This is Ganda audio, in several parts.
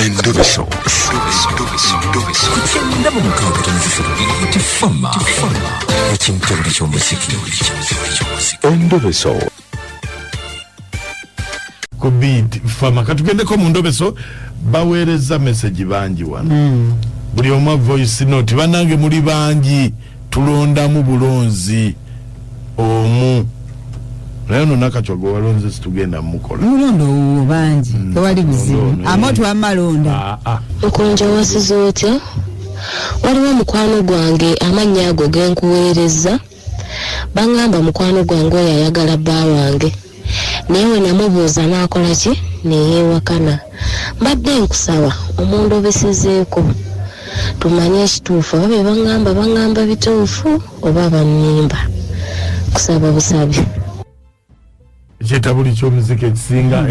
Endobeso. Kugenda mu mukaaga tifama ekintu ky'omuziki. Endobeso. Kubid fama katugendeko mu Ndobeso baweereza message bangi wano. Buli omu voice note banange muri bangi tulondamu bulonzi omu. Leno nakachwago walonze situgenda mukola. Mulondo bangi tewali bizibu. Amoto amalonda. Mukunja wasizotya. Waliwo mukwano gwange amannya ago genkuweereza. Bangamba mukwano gwange oyo ayagala bba wange. Naye we namubuuza n'akola ki neyeewakana. Mbadde nkusaba omundobesizeeko tumanye ekituufu oba bangamba bituufu oba bannimba. Kusaba busabi. Chetabuli ky'omuziki ekisinga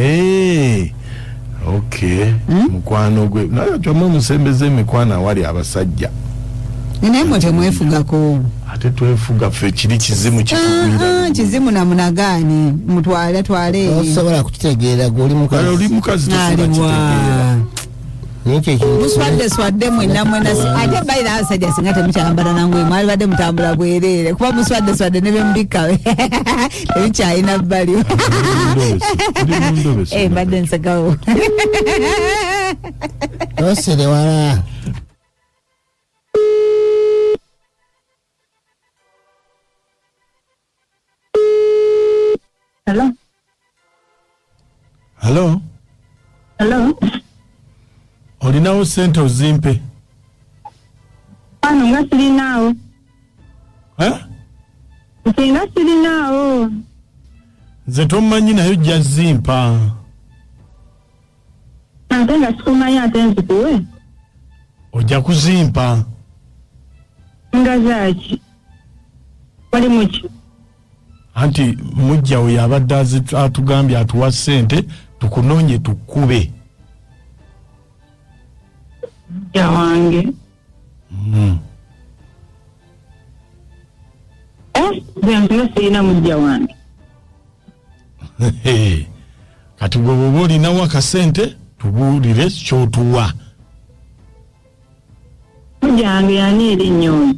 okay mukwano gwe naye twamwe musembeze emikwano awali abasajja naye mwe mwefugako ate twefuga ffe kiri kizimu kitugwira kizimu na munagani mutwale osobola kukitegeera goli mukazi tosobola muswadde mwena ate bayira abasajja singa temukyambala nangwe mwali badde mutambula bwereere kuba muswadde ne bembika tebikyalina bbali mbadde nsekawo osere wala Hello? Olinawo sente ozimpe? Ano nga sirinaawo. Nga sirinaawo. Nze tomanyi nayo ojja zimpa. Ate nga sikumanyi ate nzikuwe? Ojja kuzimpa. Nga zaaki? Wali muki? Anti mujja we yabadde atugambye atuwa sente tukunoonye tukube. Ya wange. Bwe sirina mujja wange. Kati bwe bwoba olinawo akasente tubuulire ky'otuwa. Mujja wange yani erinnya oyo.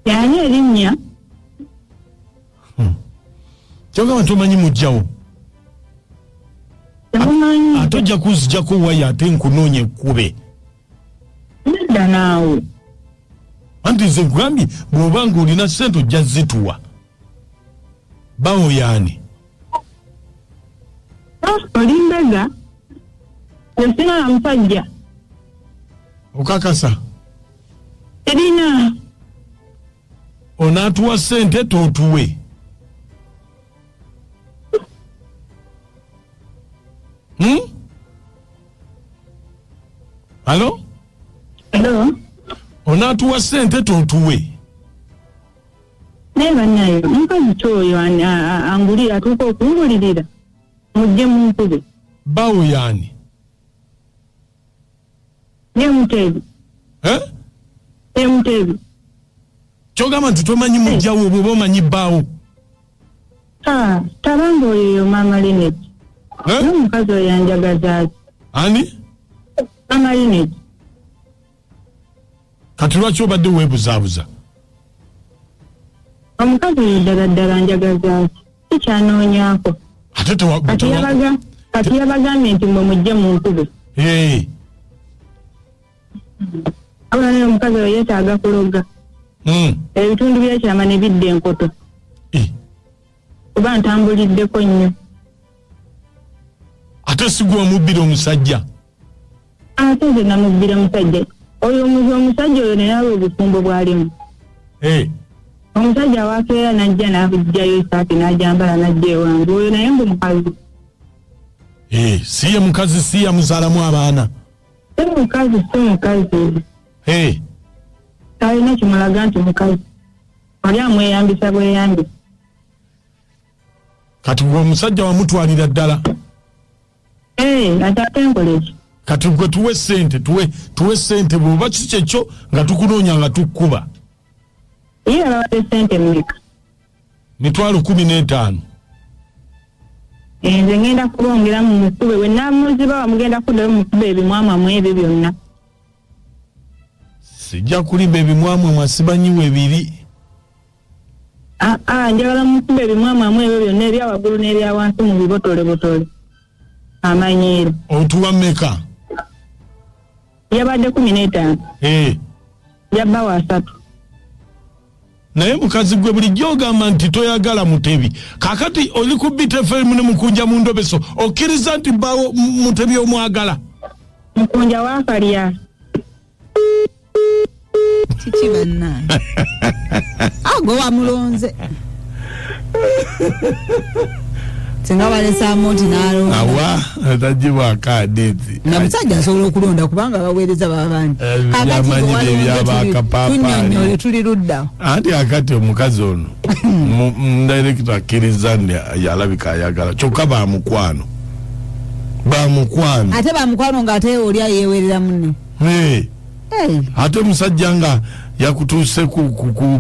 Yani erinnya. Kyogamba tomanyi mujjawo. Atojja kuzijjako waya ate nkunoonye ekkube. Nedda naawe. Anti nze nkugambye bw'oba ng'olina ssente ojja zituwa. Bawo yaani? Oli mbega? Yasina musajja. Okakasa? Erina. Onaatuwa ssente tootuwe. Hello? Onaatuwa ssente tootuwe. Naye bannayo mukazi kyoyo angulira atuuka okungulirira mujje munkube. Bawo yaani? Mutebi. Mutebi. Kyogamba nti tomanyi mujjawo bw'oba omanyi bbaawo. Tabanga oyo Mama Linet. N'omukazi oyo yanjagaza ki? Ani? Mama Linet. Kati lwaki obadde weebuzaabuza? Omukazi oyo ddala njagaza ki? Kikyanoonyaako. Kati yabagambye nti mwe mujje mu nkube. Abula naye omukazi oyo yeetaaga kuloga. Ebitundu byekyama ne bidda enkoto. Kuba ntambuliddeko nnyo. Ate si gwe wamubbira omusajja? Ate nze namubbira musajja. Oyo omusajja oyo naye obufumbo bwalimu. Omusajja wakeera najja n'abijjayo esaati n'ajambala najja ewange. Oyo naye mbu mukazi. Si ye mukazi si yamuzaalamu abaana. Si mukazi. Talina kimulaga nti mukazi. Oli amweyambisa bweyambisa. Kati gwe omusajja wamutwalira ddala? Ate ate nkola eki? Kati gwe tuwe ssente bw'oba kikyekyo nga tukunoonya nga tukkuba. Ye alabadde ssente mmeka? Mitwalo 15. nze ngenda kubongera mu mukube we namuziba mugenda kuddayo mukube ebimwamwa mu ebyo byonna sijja kulimba ebimwamwa mwasibanyiwe ebiri njagala mukube ebimwamwa mu ebyo byonna ebya waggulu n'ebya wansi mu bibotole amanyiiro otuwa mmeka yabadde 15 yabba wa 3 naye mukazi gwe bulijjo ogamba nti toyagala Mutebi kakati oli ku BTFM ne Mukunja mu Ndobeso okkiriza nti bawo Mutebi omwagala Mukunja wakalya kiki banna agwe wamulonze singa walesa moti nalo awa tajibwa kadeti na musajja asobola okulonda kubanga baweereza babandi amanyi byabakapapa tunyonyole tuli ludda anti akati omukazi ono director akkiriza nti yalabika ayagala kyokka ba mukwano ate bamukwano ng'ate oli ayeewerera munne ate omusajja nga yakutuuse ku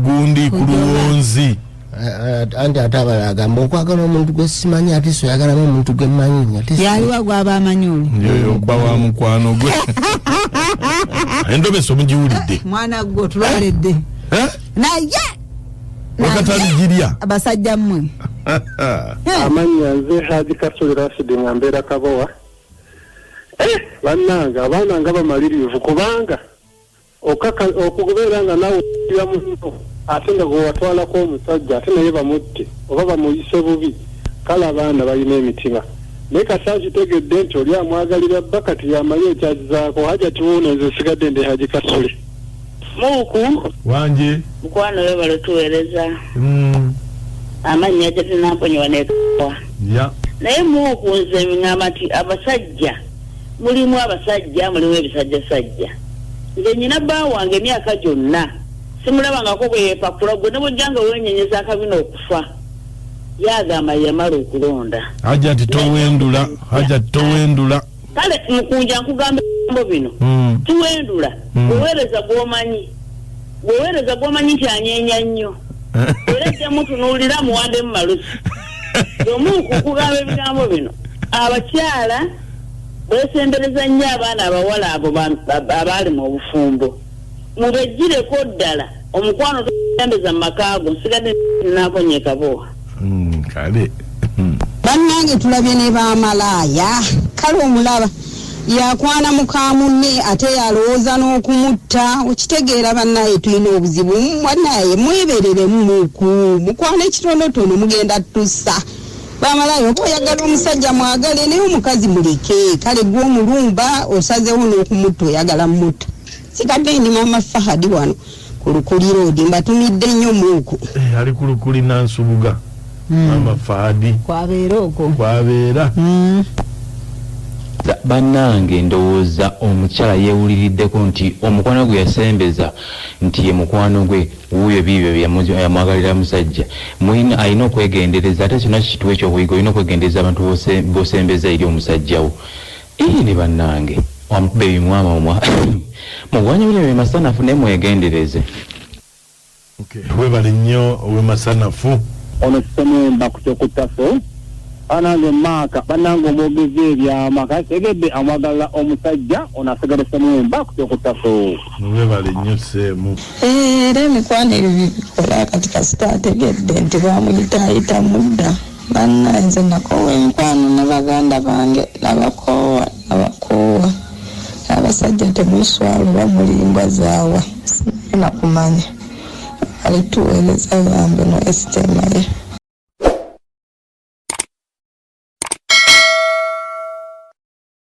gundi ku luwonzi anti ate abala agamba okwagala omuntu gwe simanyi ate so yagalamu omuntu gwe mmanyi yaliwa gwaba amanyi oli yoyo okuba wa mukwano gwe Endobeso mugiwulidde mwana gwe otulwaledde naye wakataligirya abasajja mmwe amanya nze Haji Kasuli Rashid nga mbeera Kabowa bannanga abaana nga bamalirivu kubanga okubeera nga nawe ya muno ate nga gwe watwalako omusajja ate naye bamutte oba bamuyise bubi kale abaana balina emitima naye kasa kitegedde nti oli amwagalira bakati yamanyi ekyakizaako haja tuwuuna nze sigadde ndi Haji Kasuli Muku wanje mukwano we balotuweereza amannya getinamponyewa nekawa naye Muku nze ngamba nti abasajja mulimu abasajja mulimu ebisajjasajja nze nyina bba wange emyaka gyonna simulabangako bwe yeepapula gwe ne bwojjanga wenyenyeza akabina okufa yagamba yamala okulonda haja titowendula kale Mukunja nkugamba ebintu bino tuwendula weweereza gwomanyi nti anyeenya nnyo era temutunuulira muwande mu malusi Omuku okugamba ebigambo bino abakyala besembereza nnyo abaana abawala abo abaali mu bufumbo mubejjireko ddala omukwano tuyambeza mu makaago nsigadde naponye Kabowa kale bannange tulabye ne bamalaaya kale omulaba yakwana mukamunne ate yalowooza n'okumutta okitegeera bannaye tulina obuzibu bannaye mwebereremu mukwana ekitonotono mugenda tussa bamalayo oba oyagala omusajja mwagale naye omukazi muleke kale gwe omulumba osazeewo n'okumutta oyagala mutta sikadde ndi mama Fahadi wano ku Lukuli Road mbatumidde nnyo Muku ali ku Lukuli Nansubuga mama Fahadi kwabeera bannange ndowooza omukyala yeewuliriddeko nti omukwano gwe yasembeza nti ye mukwano gwe wuuyo biibyo yamwagalira musajja alina okwegendereza ate kyonna kituwa ekyokuyiga olina okwegendereza abantu bosembeza eri omusajjawo ne bannange wamukuba ebimwama mugwanya buli ebimasanafu naye mwegendereze webale nnyo ow'emasanafu ono kisememba kukyokutaso banange maaka banange omwogezi ebyama kasegedde amwagala omusajja ono asigala sememba kukyokutaso webale nnyo seemu era emikwano ebyo bikola kati kasita ategedde nti bamuyitaayita mudda banna nze nakoowa emikwano n'abaganda bange nabakoowa abasajja temwiswalo bamulimbwa zaawa sina kumanya alituweereza bambe no esitemaye